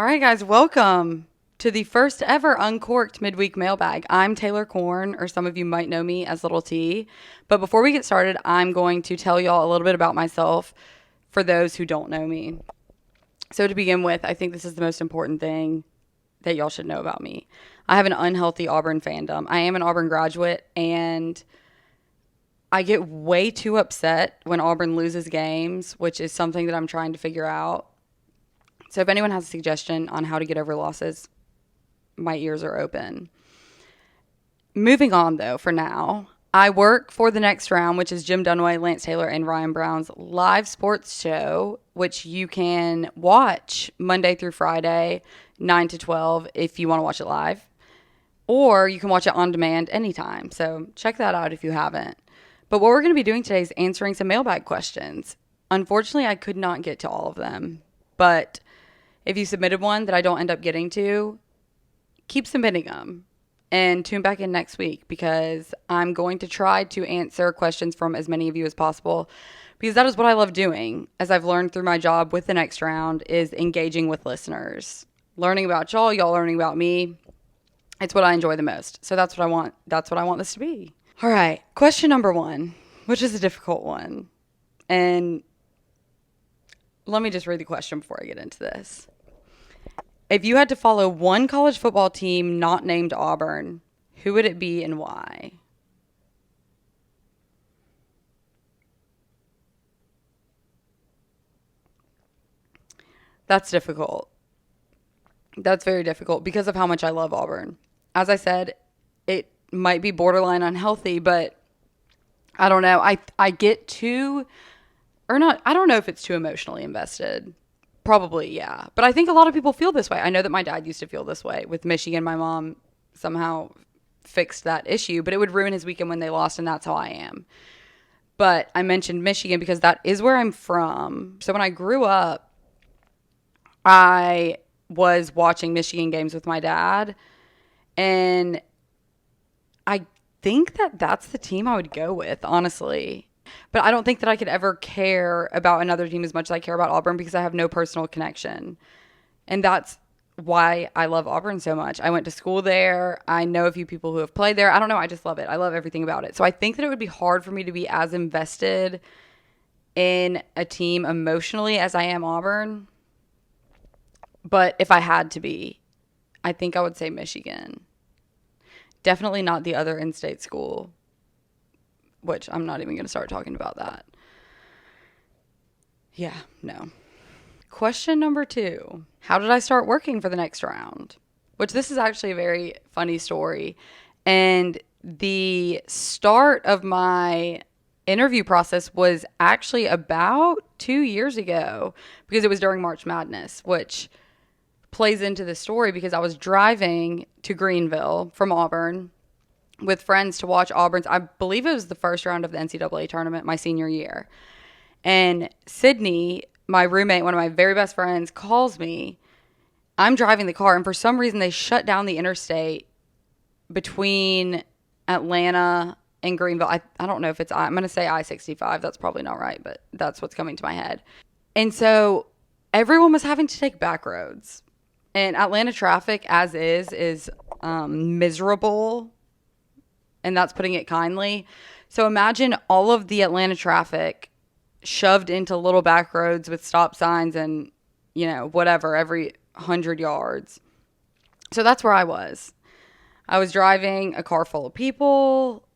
All right, guys, welcome to the first ever Uncorked Midweek Mailbag. I'm Taylor Korn, or some of you might know me as Little T. But before we get started, I'm going to tell y'all a little bit about myself for those who don't know me. So to begin with, I think this is the most important thing that y'all should know about me. I have an unhealthy Auburn fandom. I am an Auburn graduate, and I get way too upset when Auburn loses games, which is something that I'm trying to figure out. So if anyone has a suggestion on how to get over losses, my ears are open. Moving on, though, for now, I work for The Next Round, which is Jim Dunaway, Lance Taylor, and Ryan Brown's live sports show, which you can watch Monday through Friday, 9 to 12, if you want to watch it live. Or you can watch it on demand anytime. So check that out if you haven't. But what we're going to be doing today is answering some mailbag questions. Unfortunately, I could not get to all of them. But if you submitted one that I don't end up getting to, keep submitting them and tune back in next week because I'm going to try to answer questions from as many of you as possible because that is what I love doing, as I've learned through my job with The Next Round, is engaging with listeners. Learning about y'all learning about me. It's what I enjoy the most. So that's what I want. That's what I want this to be. All right. Question number 1, which is a difficult one. And let me just read the question before I get into this. If you had to follow one college football team not named Auburn, who would it be and why? That's difficult. That's very difficult because of how much I love Auburn. As I said, it might be borderline unhealthy, but I don't know. I get too, or not, I don't know if it's too emotionally invested. Probably, yeah. But I think a lot of people feel this way. I know that my dad used to feel this way with Michigan. My mom somehow fixed that issue, but it would ruin his weekend when they lost, and that's how I am. But I mentioned Michigan because that is where I'm from. So when I grew up, I was watching Michigan games with my dad, and I think that that's the team I would go with, honestly. But I don't think that I could ever care about another team as much as I care about Auburn because I have no personal connection. And that's why I love Auburn so much. I went to school there. I know a few people who have played there. I don't know. I just love it. I love everything about it. So I think that it would be hard for me to be as invested in a team emotionally as I am Auburn. But if I had to be, I think I would say Michigan. Definitely not the other in-state school, which I'm not even going to start talking about that. Yeah, no. Question number 2. How did I start working for The Next Round? Which this is actually a very funny story. And the start of my interview process was actually about 2 years ago because it was during March Madness, which plays into the story because I was driving to Greenville from Auburn with friends to watch Auburn's, I believe it was the first round of the NCAA tournament my senior year. And Sydney, my roommate, one of my very best friends, calls me. I'm driving the car, and for some reason they shut down the interstate between Atlanta and Greenville. I don't know if it's, I'm going to say I-65. That's probably not right, but that's what's coming to my head. And so everyone was having to take back roads. And Atlanta traffic, as is miserable. And that's putting it kindly. So imagine all of the Atlanta traffic shoved into little back roads with stop signs and, whatever, every 100 yards. So that's where I was. I was driving a car full of people,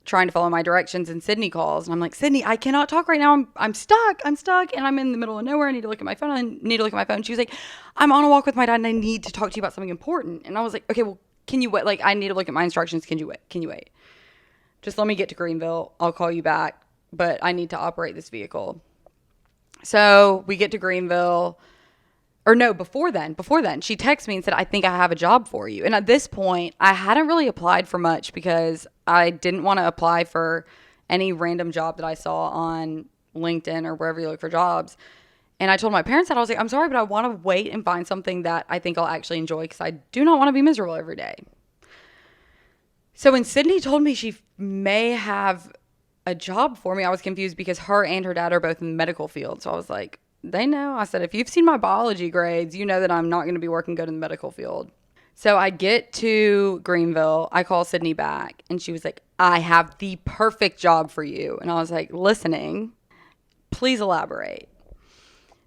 trying to follow my directions, and Sydney calls. And I'm like, Sydney, I cannot talk right now. I'm stuck, and I'm in the middle of nowhere. I need to look at my phone. She was like, I'm on a walk with my dad, and I need to talk to you about something important. And I was like, okay, well, can you wait? Like, I need to look at my instructions. Can you wait? Just let me get to Greenville. I'll call you back, but I need to operate this vehicle. So we get to Greenville. Or no, before then, she texted me and said, I think I have a job for you. And at this point, I hadn't really applied for much because I didn't want to apply for any random job that I saw on LinkedIn or wherever you look for jobs. And I told my parents that I was like, I'm sorry, but I want to wait and find something that I think I'll actually enjoy because I do not want to be miserable every day. So when Sydney told me she may have a job for me, I was confused because her and her dad are both in the medical field. So I was like, they know. I said, if you've seen my biology grades, you know that I'm not going to be working good in the medical field. So I get to Greenville. I call Sydney back, and she was like, I have the perfect job for you. And I was like, listening, please elaborate.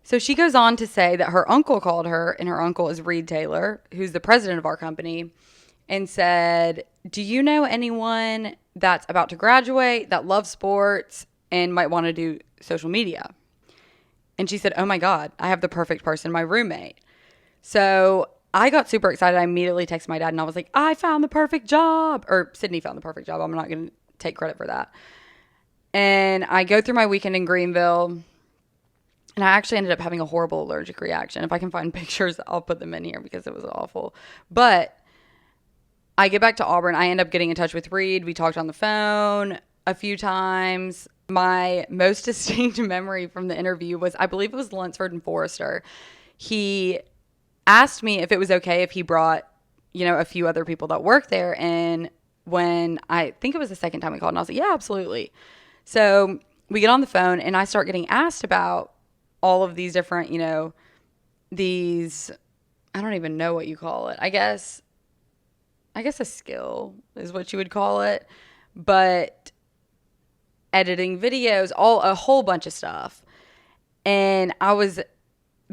So she goes on to say that her uncle called her, and her uncle is Reed Taylor, who's the president of our company, and said, do you know anyone that's about to graduate that loves sports and might want to do social media? And she said, oh my God, I have the perfect person, my roommate. So I got super excited. I immediately texted my dad and I was like, I found the perfect job. Or Sydney found the perfect job. I'm not going to take credit for that. And I go through my weekend in Greenville. And I actually ended up having a horrible allergic reaction. If I can find pictures, I'll put them in here because it was awful. But I get back to Auburn. I end up getting in touch with Reed. We talked on the phone a few times. My most distinct memory from the interview was, I believe it was Lunsford and Forrester. He asked me if it was okay if he brought, a few other people that work there. And when I think it was the second time we called, and I was like, yeah, absolutely. So we get on the phone and I start getting asked about all of these different, these, I don't even know what you call it. I guess a skill is what you would call it, but editing videos, a whole bunch of stuff. And I was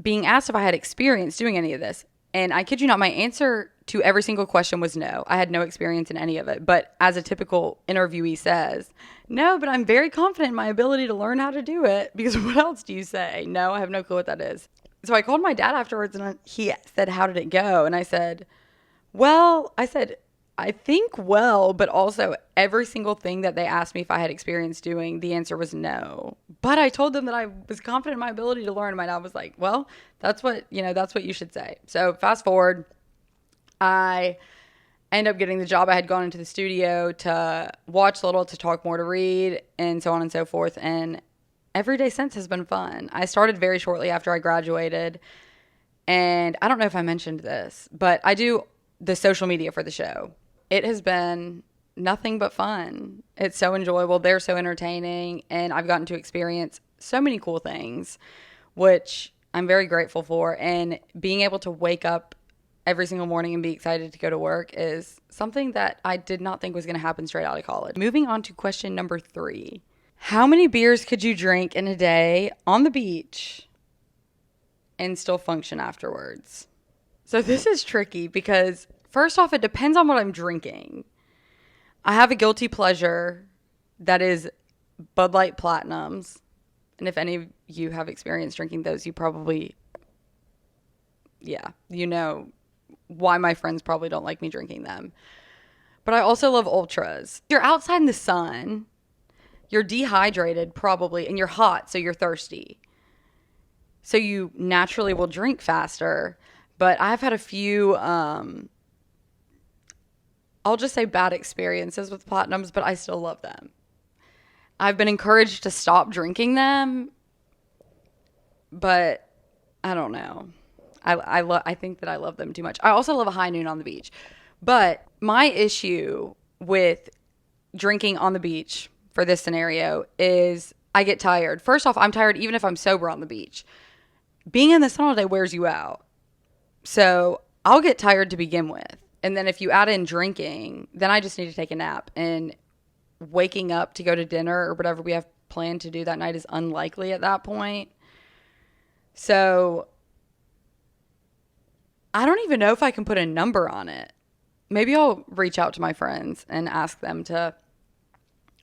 being asked if I had experience doing any of this. And I kid you not, my answer to every single question was no. I had no experience in any of it. But as a typical interviewee says, no, but I'm very confident in my ability to learn how to do it. Because what else do you say? No, I have no clue what that is. So I called my dad afterwards and he said, how did it go? And I said, I think well, but also every single thing that they asked me if I had experience doing, the answer was no. But I told them that I was confident in my ability to learn. And my dad was like, well, that's what you should say. So fast forward, I end up getting the job. I had gone into the studio to watch a little, to talk more to Reed, and so on and so forth. And every day since has been fun. I started very shortly after I graduated. And I don't know if I mentioned this, but I do the social media for the show. It has been nothing but fun. It's so enjoyable. They're so entertaining. And I've gotten to experience so many cool things, which I'm very grateful for. And being able to wake up every single morning and be excited to go to work is something that I did not think was going to happen straight out of college. Moving on to question number 3. How many beers could you drink in a day on the beach and still function afterwards? So this is tricky because first off, it depends on what I'm drinking. I have a guilty pleasure that is Bud Light Platinums. And if any of you have experience drinking those, you probably, why my friends probably don't like me drinking them. But I also love Ultras. You're outside in the sun, you're dehydrated probably, and you're hot, so you're thirsty. So you naturally will drink faster. But I've had a few, I'll just say bad experiences with Platinums, but I still love them. I've been encouraged to stop drinking them, but I don't know. I think that I love them too much. I also love a high noon on the beach. But my issue with drinking on the beach for this scenario is I get tired. First off, I'm tired even if I'm sober on the beach. Being in the sun all day wears you out. So I'll get tired to begin with. And then if you add in drinking, then I just need to take a nap. And waking up to go to dinner or whatever we have planned to do that night is unlikely at that point. So I don't even know if I can put a number on it. Maybe I'll reach out to my friends and ask them to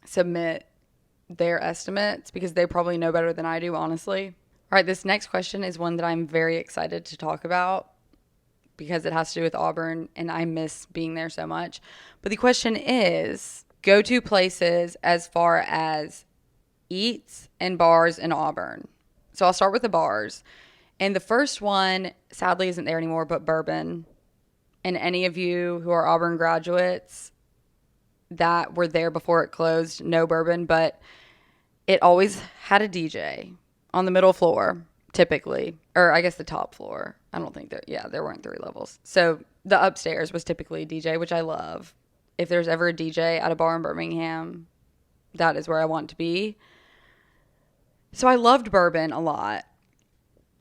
submit their estimates because they probably know better than I do, honestly. All right, this next question is one that I'm very excited to talk about because it has to do with Auburn and I miss being there so much. But the question is, go-to places as far as eats and bars in Auburn. So I'll start with the bars. And the first one, sadly, isn't there anymore, but Bourbon. And any of you who are Auburn graduates that were there before it closed know Bourbon, but it always had a DJ on the middle floor, typically. Or I guess the top floor. I don't think there weren't 3 levels. So the upstairs was typically a DJ, which I love. If there's ever a DJ at a bar in Birmingham, that is where I want to be. So I loved Bourbon a lot.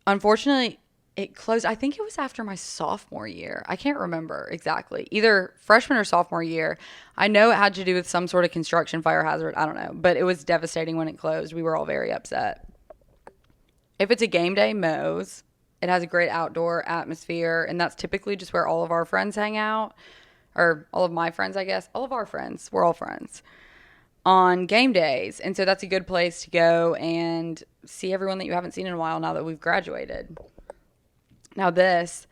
Unfortunately, it closed. I think it was after my sophomore year. I can't remember exactly. Either freshman or sophomore year. I know it had to do with some sort of construction fire hazard. I don't know. But it was devastating when it closed. We were all very upset. If it's a game day, Moe's. It has a great outdoor atmosphere, and that's typically just where all of our friends hang out. Or all of my friends, I guess. All of our friends. We're all friends on game days. And so that's a good place to go and see everyone that you haven't seen in a while now that we've graduated. Now this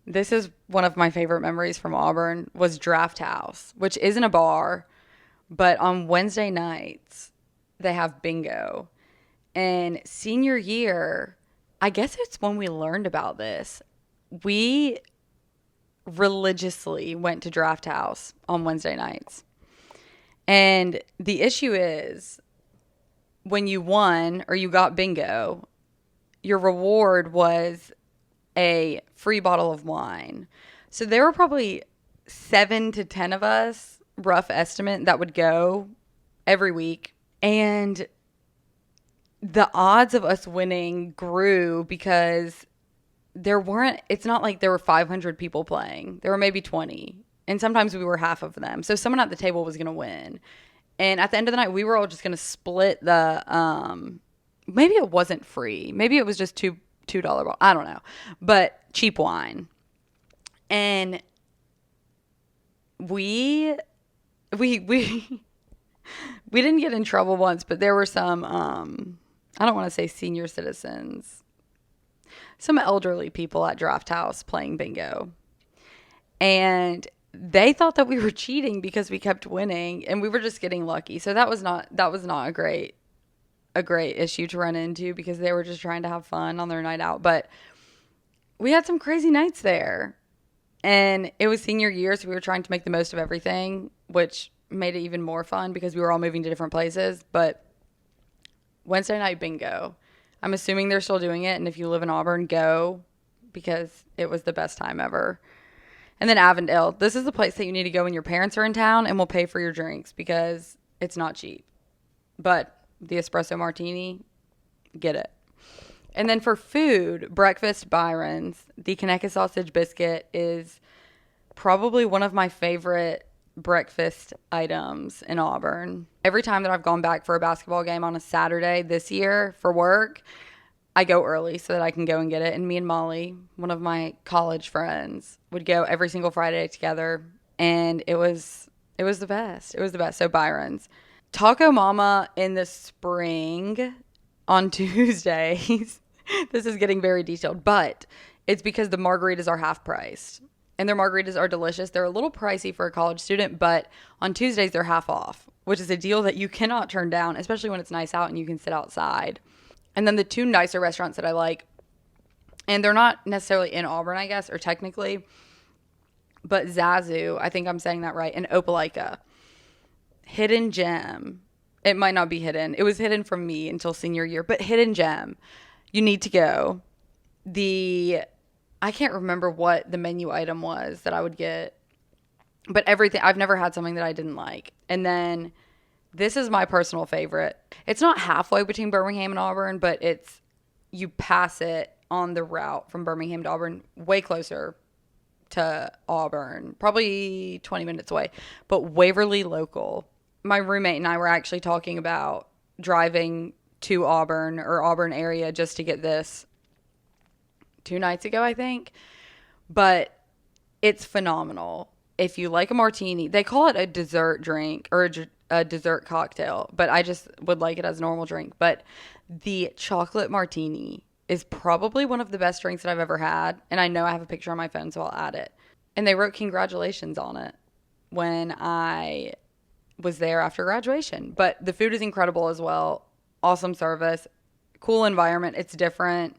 is one of my favorite memories from Auburn was Draft House, which isn't a bar, but on Wednesday nights they have bingo. And senior year, I guess it's when we learned about this. We religiously went to Draft House on Wednesday nights. And the issue is when you won or you got bingo, your reward was a free bottle of wine. So there were probably 7 to 10 of us, rough estimate, that would go every week. And the odds of us winning grew because it's not like there were 500 people playing. There were maybe 20. And sometimes we were half of them. So someone at the table was going to win. And at the end of the night, we were all just going to split the, maybe it wasn't free. Maybe it was just $2 bottle. I don't know. But cheap wine. And we didn't get in trouble once, but there were some, I don't want to say senior citizens, some elderly people at Draft House playing bingo. And they thought that we were cheating because we kept winning and we were just getting lucky. So that was not a great issue to run into because they were just trying to have fun on their night out. But we had some crazy nights there. And it was senior year, so we were trying to make the most of everything, which made it even more fun because we were all moving to different places. But Wednesday night bingo, I'm assuming they're still doing it. And if you live in Auburn, go because it was the best time ever. And then Avondale. This is the place that you need to go when your parents are in town and will pay for your drinks because it's not cheap. But the espresso martini, get it. And then for food, breakfast Byron's. The Conecuh sausage biscuit is probably one of my favorite breakfast items in Auburn. Every time that I've gone back for a basketball game on a Saturday this year for work, I go early so that I can go and get it. And me and Molly, one of my college friends, would go every single Friday together. And it was the best. It was the best. So Byron's. Taco Mama in the spring on Tuesdays. This is getting very detailed, but it's because the margaritas are half priced. And their margaritas are delicious. They're a little pricey for a college student, but on Tuesdays they're half off, which is a deal that you cannot turn down, especially when it's nice out and you can sit outside. And then the two nicer restaurants that I like, and they're not necessarily in Auburn, I guess, or technically, but Zazu, I think I'm saying that right, and Opelika. Hidden gem. It might not be hidden. It was hidden from me until senior year, but hidden gem. You need to go. I can't remember what the menu item was that I would get, but everything, I've never had something that I didn't like. And then this is my personal favorite. It's not halfway between Birmingham and Auburn, but you pass it on the route from Birmingham to Auburn, way closer to Auburn, probably 20 minutes away, but Waverly Local. My roommate and I were actually talking about driving to Auburn or Auburn area just to get this 2 nights ago, I think. But it's phenomenal. If you like a martini, they call it a dessert drink or a dessert cocktail, but I just would like it as a normal drink. But the chocolate martini is probably one of the best drinks that I've ever had. And I know I have a picture on my phone, so I'll add it. And they wrote congratulations on it when I was there after graduation. But the food is incredible as well. Awesome service, cool environment. It's different.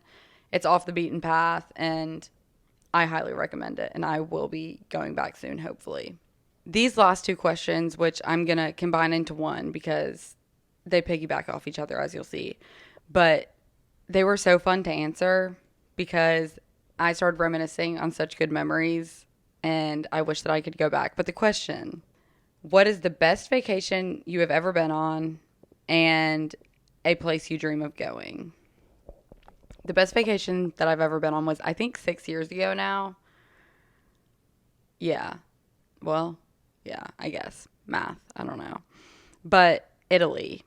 It's off the beaten path, and I highly recommend it. And I will be going back soon, hopefully. These last 2 questions, which I'm going to combine into one because they piggyback off each other, as you'll see. But they were so fun to answer because I started reminiscing on such good memories, and I wish that I could go back. But the question, what is the best vacation you have ever been on and a place you dream of going? The best vacation that I've ever been on was, I think, 6 years ago now. Yeah. Well, yeah, I guess. Math. I don't know. But Italy,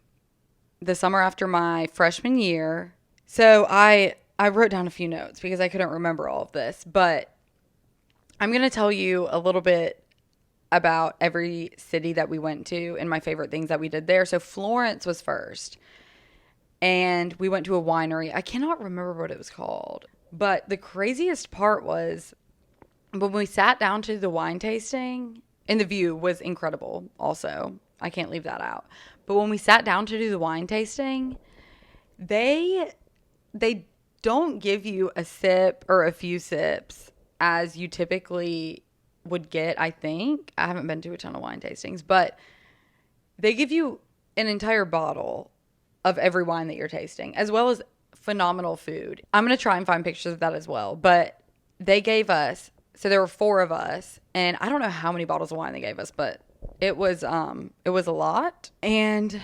the summer after my freshman year. So I wrote down a few notes because I couldn't remember all of this, but I'm going to tell you a little bit about every city that we went to and my favorite things that we did there. So Florence was first, and we went to a winery. I cannot remember what it was called, but the craziest part was when we sat down to the wine tasting, and the view was incredible also. I can't leave that out. But when we sat down to do the wine tasting, they they don't give you a sip or a few sips as you typically would get, I think. I haven't been to a ton of wine tastings, but they give you an entire bottle of every wine that you're tasting, as well as phenomenal food. I'm going to try and find pictures of that as well, but they gave us, so there were four of us, and I don't know how many bottles of wine they gave us, but it was a lot. And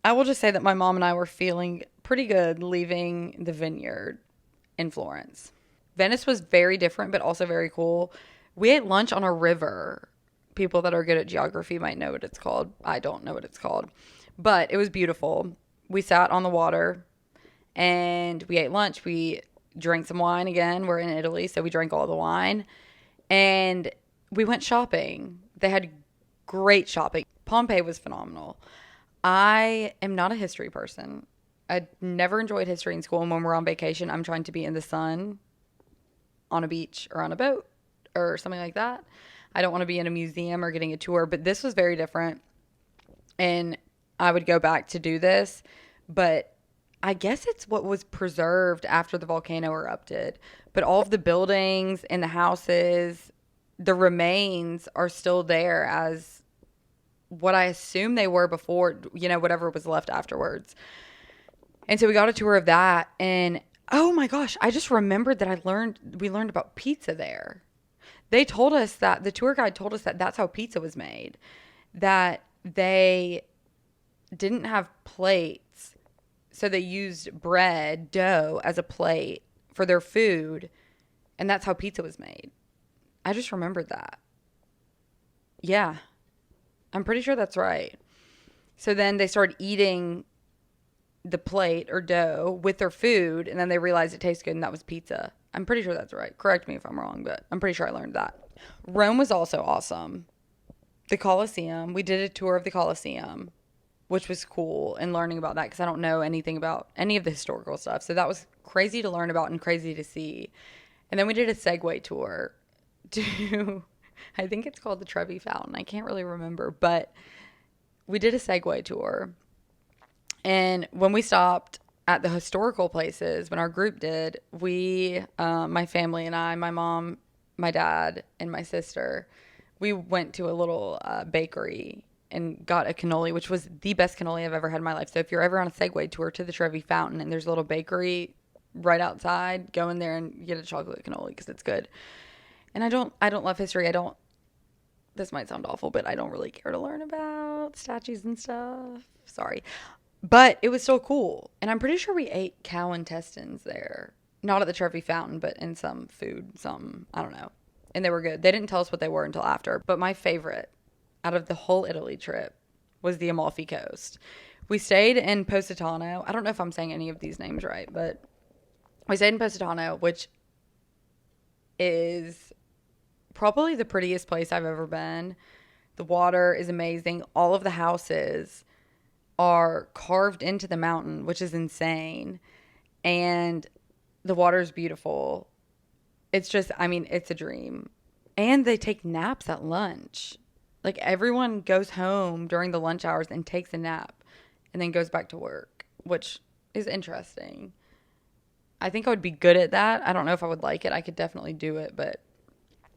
I will just say that my mom and I were feeling pretty good leaving the vineyard in Florence. Venice was very different, but also very cool. We ate lunch on a river. People that are good at geography might know what it's called. I don't know what it's called, but it was beautiful. We sat on the water and we ate lunch. We drank some wine again. We're in Italy, so we drank all the wine. And we went shopping. They had great shopping. Pompeii was phenomenal. I am not a history person. I never enjoyed history in school. And when we're on vacation, I'm trying to be in the sun on a beach or on a boat or something like that. I don't want to be in a museum or getting a tour, but this was very different. And I would go back to do this, but I guess it's what was preserved after the volcano erupted. But all of the buildings and the houses, the remains are still there as what I assume they were before, whatever was left afterwards. And so we got a tour of that, and oh my gosh, I just remembered that we learned about pizza there. They told us that the tour guide told us that that's how pizza was made, that they didn't have plates, so they used bread, dough as a plate for their food, and that's how pizza was made. I just remembered that. Yeah, I'm pretty sure that's right. So then they started eating the plate or dough with their food, and then they realized it tastes good, and that was pizza. I'm pretty sure that's right. Correct me if I'm wrong, but I'm pretty sure I learned that. Rome was also awesome. The Colosseum, we did a tour of the Colosseum, which was cool, and learning about that because I don't know anything about any of the historical stuff. So that was crazy to learn about and crazy to see. And then we did a Segway tour to, I think it's called the Trevi Fountain. I can't really remember, but we did a Segway tour. And when we stopped at the historical places, when our group did, my family and I, my mom, my dad, and my sister, we went to a little bakery and got a cannoli, which was the best cannoli I've ever had in my life. So if you're ever on a Segway tour to the Trevi Fountain and there's a little bakery right outside, go in there and get a chocolate cannoli because it's good. And I don't love history. This might sound awful, but I don't really care to learn about statues and stuff. Sorry. But it was so cool. And I'm pretty sure we ate cow intestines there. Not at the Trevi Fountain, but in some food, I don't know. And they were good. They didn't tell us what they were until after. But my favorite out of the whole Italy trip was the Amalfi Coast. We stayed in Positano. I don't know if I'm saying any of these names right, but we stayed in Positano, which is probably the prettiest place I've ever been. The water is amazing. All of the houses are carved into the mountain, which is insane. And the water is beautiful. It's just, it's a dream. And they take naps at lunch. Like everyone goes home during the lunch hours and takes a nap and then goes back to work, which is interesting. I think I would be good at that. I don't know if I would like it. I could definitely do it, but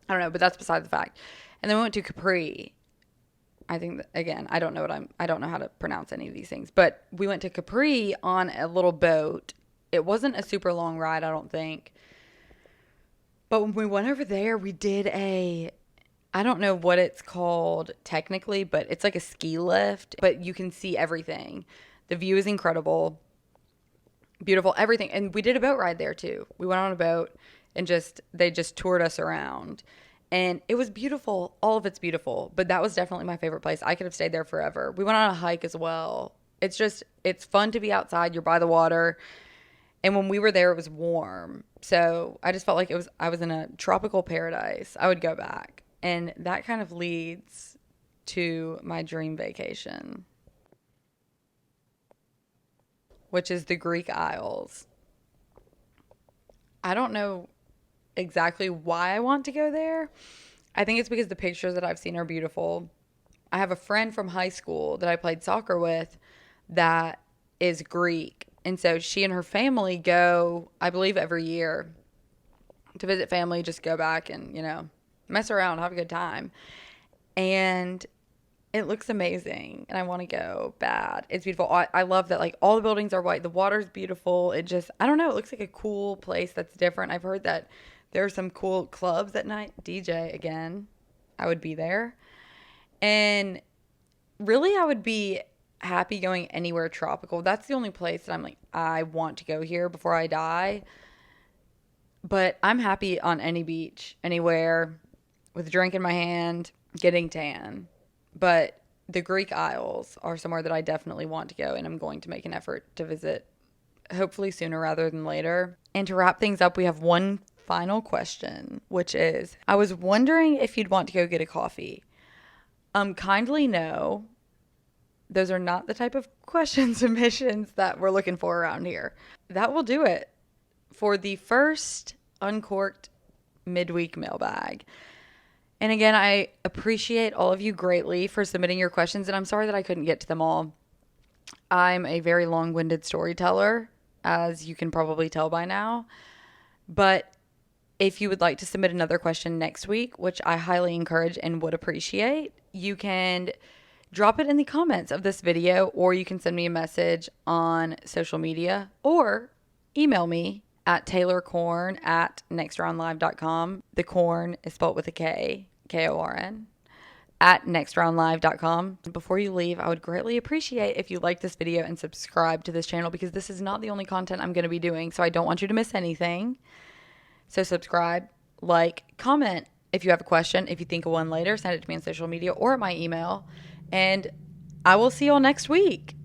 I don't know. But that's beside the fact. And then we went to Capri. I think that, again, I don't know how to pronounce any of these things, but we went to Capri on a little boat. It wasn't a super long ride, I don't think. But when we went over there, we did I don't know what it's called technically, but it's like a ski lift, but you can see everything. The view is incredible. Beautiful, everything. And we did a boat ride there too. We went on a boat and they just toured us around. And it was beautiful. All of it's beautiful. But that was definitely my favorite place. I could have stayed there forever. We went on a hike as well. It's fun to be outside. You're by the water. And when we were there, it was warm. So I just felt like I was in a tropical paradise. I would go back. And that kind of leads to my dream vacation, which is the Greek Isles. I don't know exactly why I want to go there. I think it's because the pictures that I've seen are beautiful. I have a friend from high school that I played soccer with that is Greek. And so she and her family go, I believe, every year to visit family, just go back and, mess around, have a good time. And it looks amazing, and I want to go bad. It's beautiful. I love that, like, all the buildings are white. The water's beautiful. I don't know, it looks like a cool place that's different. I've heard that there are some cool clubs at night. DJ, again, I would be there. And really, I would be happy going anywhere tropical. That's the only place that I'm like, I want to go here before I die. But I'm happy on any beach, anywhere, with a drink in my hand, getting tan. But the Greek Isles are somewhere that I definitely want to go, and I'm going to make an effort to visit, hopefully sooner rather than later. And to wrap things up, we have one final question, which is, I was wondering if you'd want to go get a coffee. Kindly no. Those are not the type of question submissions that we're looking for around here. That will do it for the first Uncorked Midweek Mailbag. And again, I appreciate all of you greatly for submitting your questions, and I'm sorry that I couldn't get to them all. I'm a very long-winded storyteller, as you can probably tell by now. But if you would like to submit another question next week, which I highly encourage and would appreciate, you can drop it in the comments of this video, or you can send me a message on social media, or email me at taylorkorn@nextroundlive.com. The corn is spelled with a K, Korn, at nextroundlive.com. Before you leave, I would greatly appreciate if you like this video and subscribe to this channel, because this is not the only content I'm going to be doing, so I don't want you to miss anything. So subscribe, like, comment if you have a question. If you think of one later, send it to me on social media or at my email. And I will see you all next week.